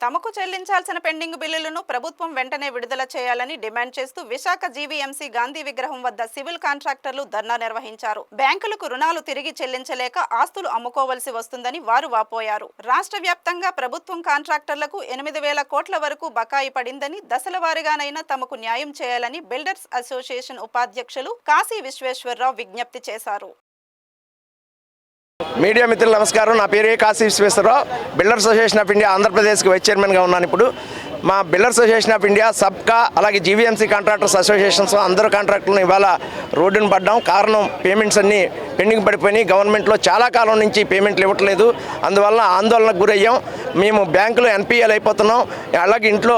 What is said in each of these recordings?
తమకు చెల్లించాల్సిన పెండింగ్ బిల్లులను ప్రభుత్వం వెంటనే విడుదల చేయాలని డిమాండ్ చేస్తూ విశాఖ జీవీఎంసీ గాంధీ విగ్రహం వద్ద సివిల్ కాంట్రాక్టర్లు ధర్నా నిర్వహించారు. బ్యాంకులకు రుణాలు తిరిగి చెల్లించలేక ఆస్తులు అమ్ముకోవలసి వస్తుందని వారు వాపోయారు. రాష్ట్ర వ్యాప్తంగా ప్రభుత్వం కాంట్రాక్టర్లకు 8,000 కోట్ల వరకు బకాయి పడిందని, దశల వారీగానైనా తమకు న్యాయం చేయాలని బిల్డర్స్ అసోసియేషన్ ఉపాధ్యక్షులు కాశీ విశ్వేశ్వరరావు విజ్ఞప్తి చేశారు. మీడియా మిత్రులు నమస్కారం. నా పేరు Kashi Visweswararao. Builders association of India ఆంధ్రప్రదేశ్కి వైస్ చైర్మన్గా ఉన్నాను. ఇప్పుడు మా బిల్డర్స్ అసోసియేషన్ ఆఫ్ ఇండియా సబ్కా అలాగే జీవీఎంసీ కాంట్రాక్టర్స్ అసోసియేషన్స్ అందరూ కాంట్రాక్టులను ఇవాళ రోడ్డును పడ్డాం. కారణం పేమెంట్స్ అన్నీ పెండింగ్ పడిపోయినాయి. గవర్నమెంట్లో చాలా కాలం నుంచి పేమెంట్లు ఇవ్వట్లేదు. అందువల్ల ఆందోళనకు గురయ్యాం. మేము బ్యాంకులో ఎన్పిఎల్ అయిపోతున్నాం. అలాగే ఇంట్లో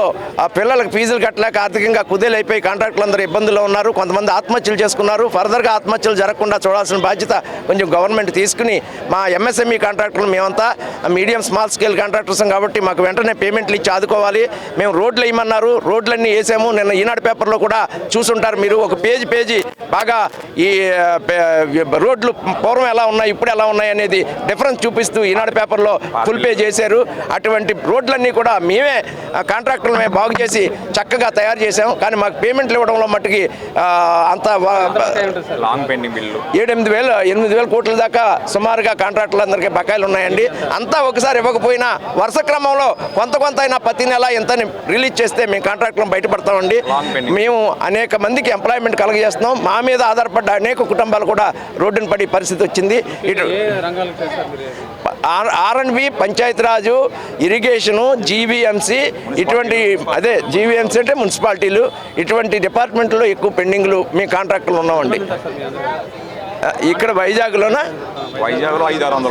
పిల్లలకు ఫీజులు కట్టలేక ఆర్థికంగా కుదేలైపోయి కాంట్రాక్టులు అందరూ ఇబ్బందుల్లో ఉన్నారు. కొంతమంది ఆత్మహత్యలు చేసుకున్నారు. ఫర్దర్గా ఆత్మహత్యలు జరగకుండా చూడాల్సిన బాధ్యత కొంచెం గవర్నమెంట్ తీసుకుని మా ఎంఎస్ఎంఈ కాంట్రాక్టర్లు మేమంతా మీడియం స్మాల్ స్కేల్ కాంట్రాక్టర్స్ కాబట్టి మాకు వెంటనే పేమెంట్లు ఇచ్చి ఆదుకోవాలి. మేము రోడ్లు వేయమన్నారు, రోడ్లన్నీ వేసాము. నిన్న ఈనాడు పేపర్లో కూడా చూసుంటారు మీరు. ఒక పేజీ బాగా ఈ రోడ్లు పూర్వం ఎలా ఉన్నాయి ఇప్పుడు ఎలా ఉన్నాయి అనేది డిఫరెన్స్ చూపిస్తూ ఈనాడు పేపర్లో ఫుల్ పేజ్ చేశారు. అటువంటి రోడ్లన్నీ కూడా మేమే కాంట్రాక్టర్లమే బాగు చేసి చక్కగా తయారు చేసాం. కానీ మాకు పేమెంట్లు ఇవ్వడంలో మట్టుకి అంత లాంగ్ పెండింగ్ బిల్లు 8,000 కోట్ల దాకా సుమారుగా కాంట్రాక్టర్లందరికీ బకాయిలు ఉన్నాయండి. అంతా ఒకసారి ఇవ్వకపోయినా వరుస క్రమంలో కొంత అయినా ప్రతి నెల ఎంత రిలీజ్ చేస్తే మేము కాంట్రాక్టులను బయటపడతామండి. మేము అనేక మందికి ఎంప్లాయ్మెంట్ కలగజేస్తున్నాం. మా మీద ఆధారపడ్డ అనేక కుటుంబాలు కూడా రోడ్డున పడే పరిస్థితి వచ్చింది. ఇటు ఆర్ఎండ్బి, పంచాయతీరాజు, ఇరిగేషను, జీవీఎంసీ ఇటువంటి జీవీఎంసీ అంటే మున్సిపాలిటీలు ఇటువంటి డిపార్ట్మెంట్లో ఎక్కువ పెండింగ్లు మేము కాంట్రాక్టులు ఉన్నామండి. ఇక్కడ వైజాగ్లో 500-600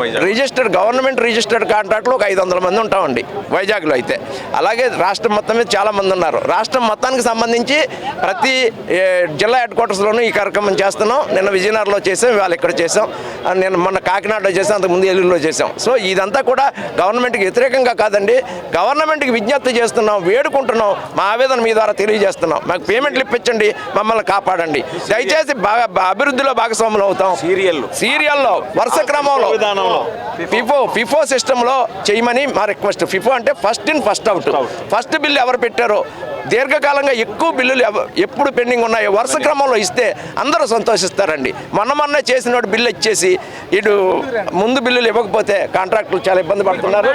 మంది రిజిస్టర్డ్ గవర్నమెంట్ రిజిస్టర్డ్ కాంట్రాక్ట్లో ఒక 500 మంది ఉంటామండి వైజాగ్లో అయితే. అలాగే రాష్ట్రం మొత్తం మీద చాలా మంది ఉన్నారు. రాష్ట్రం మొత్తానికి సంబంధించి ప్రతి జిల్లా హెడ్ క్వార్టర్స్లోనూ ఈ కార్యక్రమం చేస్తున్నాం. నిన్న విజయనగరంలో చేసాం, ఇవాళ ఇక్కడ చేసాం. నేను మొన్న కాకినాడలో చేసాం, అంతకుముందు ఏలూరులో చేసాం. సో ఇదంతా కూడా గవర్నమెంట్కి వ్యతిరేకంగా కాదండి, గవర్నమెంట్కి విజ్ఞప్తి చేస్తున్నాం, వేడుకుంటున్నాం, మా ఆవేదన మీ ద్వారా తెలియజేస్తున్నాం. మాకు పేమెంట్లు ఇప్పించండి, మమ్మల్ని కాపాడండి. దయచేసి అభివృద్ధిలో భాగస్వాములు అవుతాం. సీరియల్లో వరుస క్రమంలో ఫిఫో సిస్టంలో చేయమని మా రిక్వెస్ట్. ఫిఫో అంటే first in first out. First bill ఎవరు పెట్టారో దీర్ఘకాలంగా ఎక్కువ బిల్లులు ఎప్పుడు పెండింగ్ ఉన్నాయో వరుస క్రమంలో ఇస్తే అందరూ సంతోషిస్తారండి. మొన్న చేసిన బిల్లు ఇచ్చేసి ఇటు ముందు బిల్లులు ఇవ్వకపోతే కాంట్రాక్టులు చాలా ఇబ్బంది పడుతున్నారు.